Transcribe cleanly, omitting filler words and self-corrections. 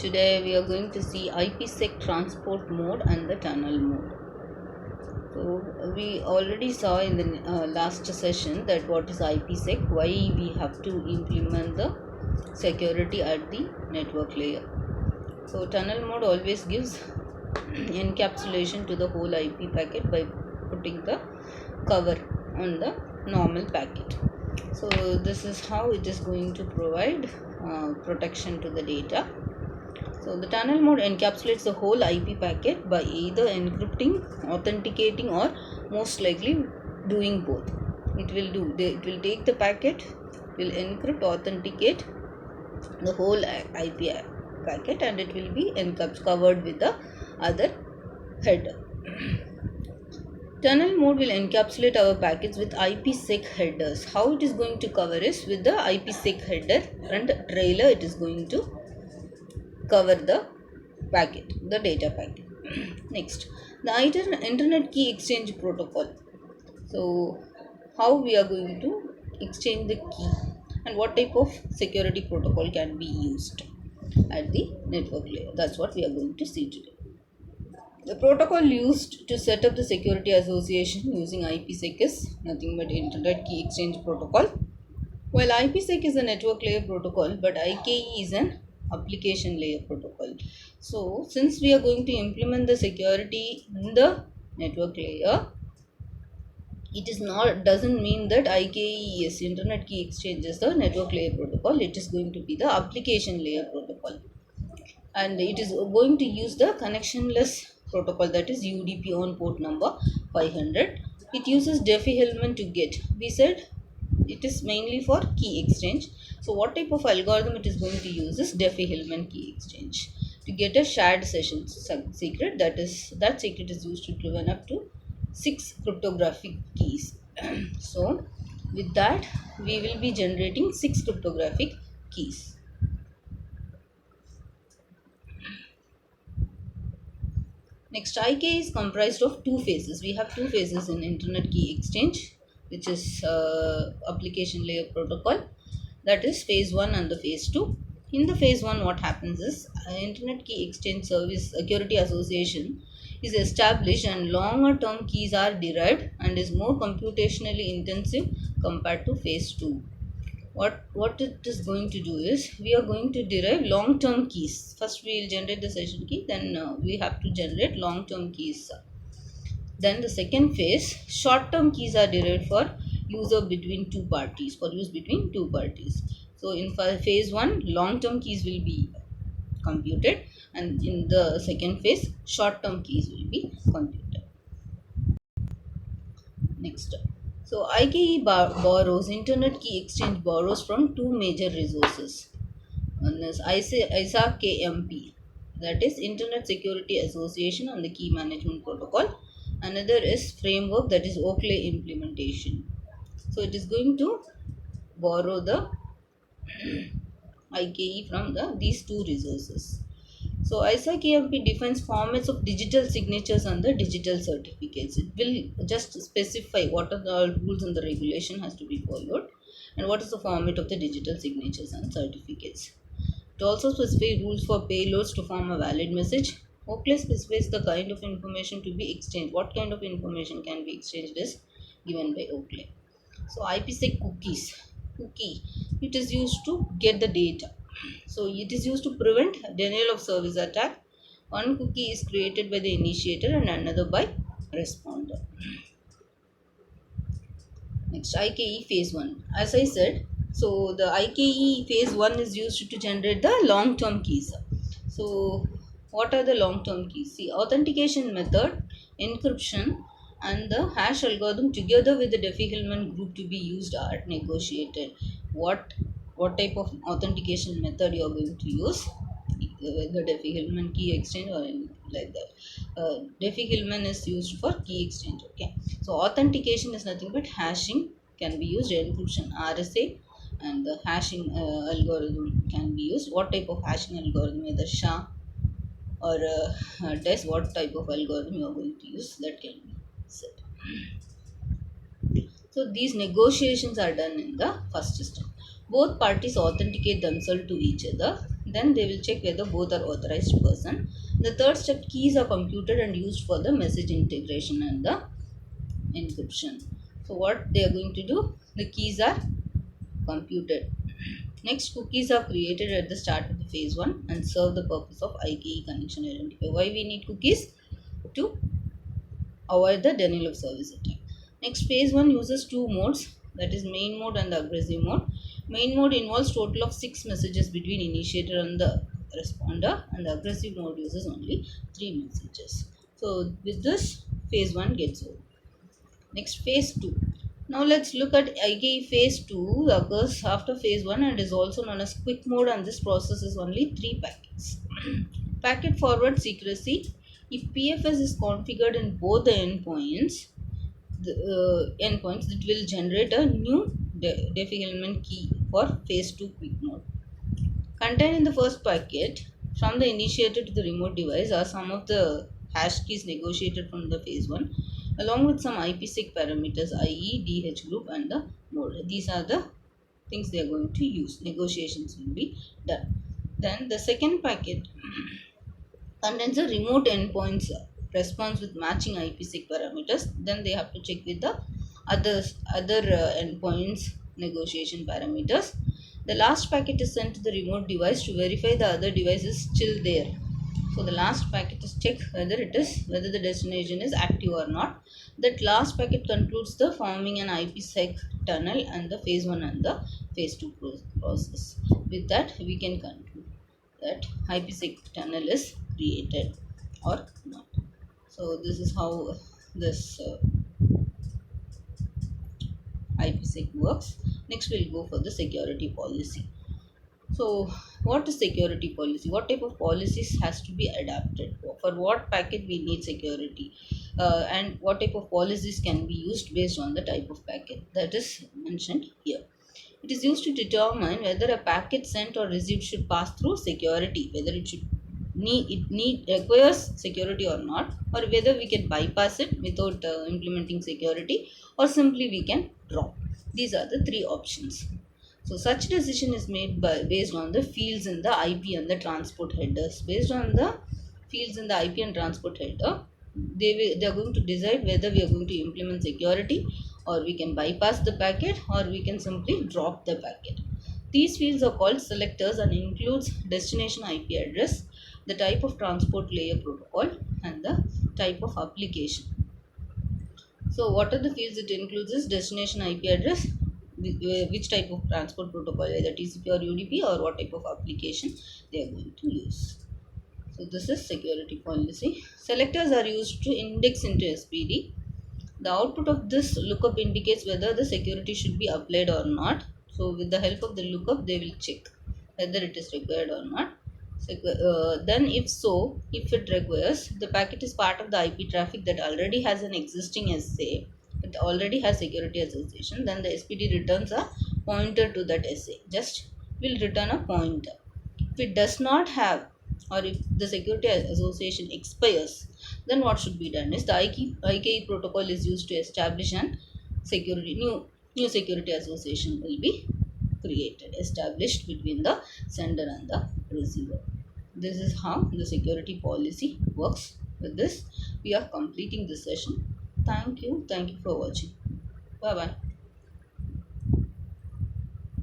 Today we are going to see IPsec transport mode and the tunnel mode. So we already saw in the last session that what is IPsec, why we have to implement the security at the network layer. So tunnel mode always gives encapsulation to the whole IP packet by putting the cover on the normal packet. So this is how it is going to provide protection to the data. So the tunnel mode encapsulates the whole IP packet by either encrypting, authenticating, or most likely doing both. It will take the packet, will encrypt, authenticate the whole IP packet, and it will be covered with the other header. Tunnel mode will encapsulate our packets with IPsec headers. How it is going to cover is with the IPsec header and trailer. It is going to cover the packet, the data packet. Next, the internet key exchange protocol. So how we are going to exchange the key and what type of security protocol can be used at the network layer. That's what we are going to see today. The protocol used to set up the security association using IPsec is nothing but internet key exchange protocol. While IPsec is a network layer protocol, but IKE is an application layer protocol. So since we are going to implement the security in the network layer, it is not doesn't mean that IKE internet key exchange is the network layer protocol. It is going to be the application layer protocol, and it is going to use the connectionless protocol, that is UDP on port number 500. It uses Diffie-Hellman to get. We said it is mainly for key exchange. So what type of algorithm it is going to use is Diffie-Hellman key exchange to get a shared session secret. That secret is used to driven up to 6 cryptographic keys. So with that we will be generating 6 cryptographic keys. Next, IK is comprised of two phases. We have two phases in internet key exchange, which is application layer protocol. That is phase 1 and the phase 2. In the phase 1, what happens is internet key exchange service security association is established and longer term keys are derived and is more computationally intensive compared to phase 2. What it is going to do is we are going to derive long term keys. First we will generate the session key, then we have to generate long term keys. Then the second phase, short term keys are derived for user between two parties, for use between two parties. So in phase 1 long term keys will be computed, and in the second phase short term keys will be computed. Next, so IKE borrows, internet key exchange borrows from two major resources. One is ISA KMP, that is Internet Security Association and the Key Management Protocol. Another is framework, that is Oakley implementation. So it is going to borrow the IKE from these two resources. So ISA KMP defines formats of digital signatures and the digital certificates. It will just specify what are the rules and the regulation has to be followed and what is the format of the digital signatures and certificates. It also specifies rules for payloads to form a valid message. Oakley specifies the kind of information to be exchanged. What kind of information can be exchanged is given by Oakley. So IPsec cookie, it is used to get the data. So it is used to prevent denial of service attack. One cookie is created by the initiator and another by responder. Next, IKE phase 1. As I said, so the IKE phase 1 is used to generate the long term keys. So what are the long term keys? See, authentication method, encryption, and the hash algorithm together with the Diffie-Hellman group to be used are negotiated. What type of authentication method you are going to use? The Diffie-Hellman key exchange or anything like that. Diffie-Hellman is used for key exchange. Okay, so authentication is nothing but hashing can be used. Encryption, RSA, and the hashing algorithm can be used. What type of hashing algorithm, either SHA or DES, what type of algorithm you are going to use, that can be set. So these negotiations are done in the first step. Both parties authenticate themselves to each other. Then they will check whether both are authorized person. The third step, keys are computed and used for the message integration and the encryption. So what they are going to do, the keys are computed. Next, cookies are created at the start of the phase 1 and serve the purpose of IKE connection identifier. Why we need cookies? To avoid the denial of service attack. Next, phase 1 uses two modes, that is main mode and the aggressive mode. Main mode involves total of 6 messages between initiator and the responder, and the aggressive mode uses only 3 messages. So with this, phase 1 gets over. Next, phase 2. Now let's look at IKE phase 2 occurs after phase 1 and is also known as quick mode, and this process is only 3 packets. Packet forward secrecy. If PFS is configured in both the endpoints, it will generate a new defilement key for phase 2 quick mode. Contained in the first packet from the initiator to the remote device are some of the hash keys negotiated from the phase 1 along with some IPsec parameters, i.e. DH group and the mode. These are the things they are going to use. Negotiations will be done. Then the second packet contains the remote endpoints response with matching IPsec parameters. Then they have to check with the other endpoints negotiation parameters. The last packet is sent to the remote device to verify the other device is still there. So the last packet is check whether the destination is active or not. That last packet concludes the forming an IPsec tunnel and the phase 1 and the phase 2 process. With that, we can conclude that IPsec tunnel is created or not. So this is how this IPsec works. Next, we'll go for the security policy. So, what is security policy? What type of policies has to be adapted? For what packet we need security? And what type of policies can be used based on the type of packet that is mentioned here. It is used to determine whether a packet sent or received should pass through security, whether it requires security or not, or whether we can bypass it without implementing security, or simply we can drop. These are the three options. So such decision is made based on the fields in the IP and the transport headers. Based on the fields in the IP and transport header, they are going to decide whether we are going to implement security, or we can bypass the packet, or we can simply drop the packet. These fields are called selectors and includes destination IP address, the type of transport layer protocol, and the type of application. So what are the fields it includes is destination IP address, which type of transport protocol, either TCP or UDP, or what type of application they are going to use. So this is security policy. Selectors are used to index into SPD. The output of this lookup indicates whether the security should be applied or not. So with the help of the lookup, they will check whether it is required or not. Then if it requires, the packet is part of the IP traffic that already has an existing SA, it already has security association, then the SPD returns a pointer to that SA. Just will return a pointer. If it does not have, or if the security association expires, then what should be done is the IKE protocol is used to establish an new security association will be established between the sender and the receiver. This is how the security policy works. With this, we are completing this session. Thank you for watching. Bye bye.